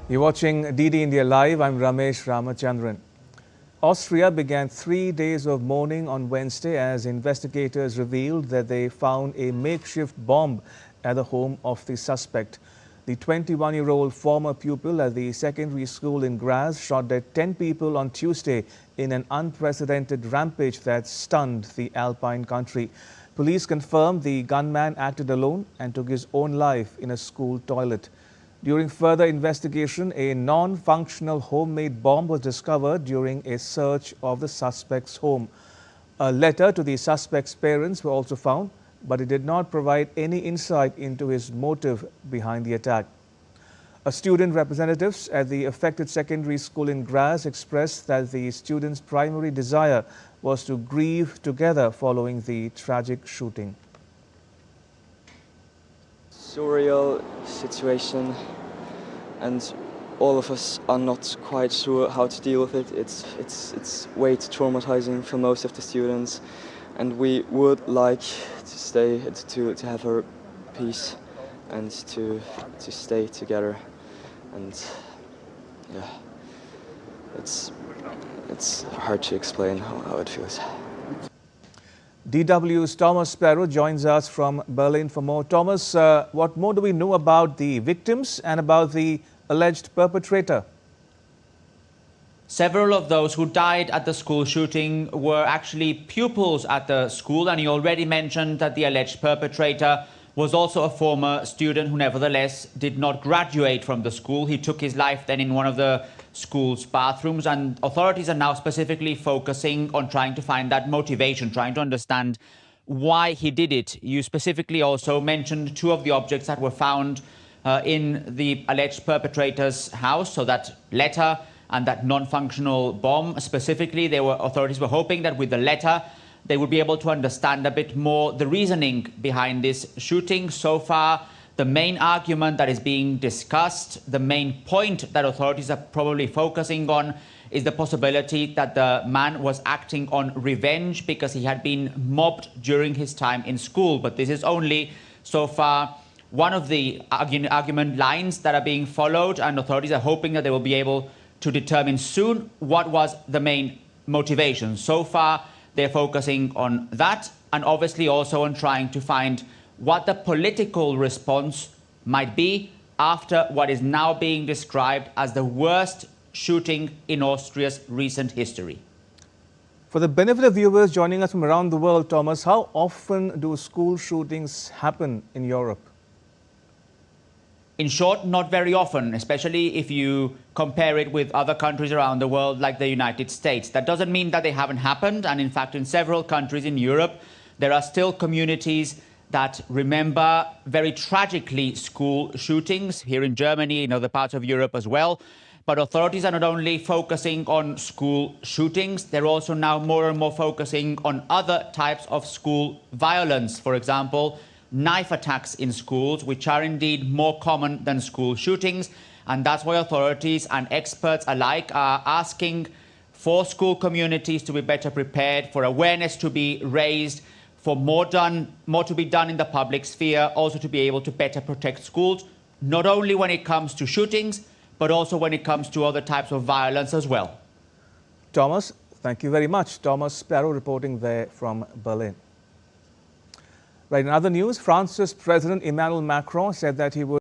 You're watching DD India Live. I'm Ramesh Ramachandran. Austria began 3 days of mourning on Wednesday as investigators revealed that they found a makeshift bomb at the home of the suspect. The 21-year-old former pupil at the secondary school in Graz shot dead 10 people on Tuesday in an unprecedented rampage that stunned the Alpine country. Police confirmed the gunman acted alone and took his own life in a school toilet. During further investigation, a non-functional homemade bomb was discovered during a search of the suspect's home. A letter to the suspect's parents was also found, but it did not provide any insight into his motive behind the attack. A student representatives at the affected secondary school in Graz expressed that the students' primary desire was to grieve together following the tragic shooting. Surreal situation, and all of us are not quite sure how to deal with it. It's way too traumatizing for most of the students, and we would like to stay to have our peace and to stay together. And yeah, it's hard to explain how it feels. DW's Thomas Sparrow joins us from Berlin for more. Thomas, what more do we know about the victims and about the alleged perpetrator? Several of those who died at the school shooting were actually pupils at the school, and you already mentioned that the alleged perpetrator was also a former student who nevertheless did not graduate from the school. He took his life then in one of the school's bathrooms, and authorities are now specifically focusing on trying to find that motivation, trying to understand why he did it. You specifically also mentioned two of the objects that were found in the alleged perpetrator's house, so that letter and that non-functional bomb. Specifically, authorities were hoping that with the letter they would be able to understand a bit more the reasoning behind this shooting. So far, the main argument that is being discussed, the main point that authorities are probably focusing on, is the possibility that the man was acting on revenge because he had been mobbed during his time in school. But this is only, so far, one of the argument lines that are being followed, and authorities are hoping that they will be able to determine soon what was the main motivation. So far, they're focusing on that, and obviously also on trying to find what the political response might be after what is now being described as the worst shooting in Austria's recent history. For the benefit of viewers joining us from around the world, Thomas, how often do school shootings happen in Europe? In short, not very often, especially if you compare it with other countries around the world like the United States. That doesn't mean that they haven't happened, and in fact in several countries in Europe there are still communities that remember very tragically school shootings, here in Germany, in other parts of Europe as well. But authorities are not only focusing on school shootings, they're also now more and more focusing on other types of school violence. For example, knife attacks in schools, which are indeed more common than school shootings. And that's why authorities and experts alike are asking for school communities to be better prepared, for awareness to be raised, for more to be done in the public sphere, also to be able to better protect schools, not only when it comes to shootings, but also when it comes to other types of violence as well. Thomas, thank you very much. Thomas Sparrow reporting there from Berlin. Right, in other news, France's President Emmanuel Macron said that he would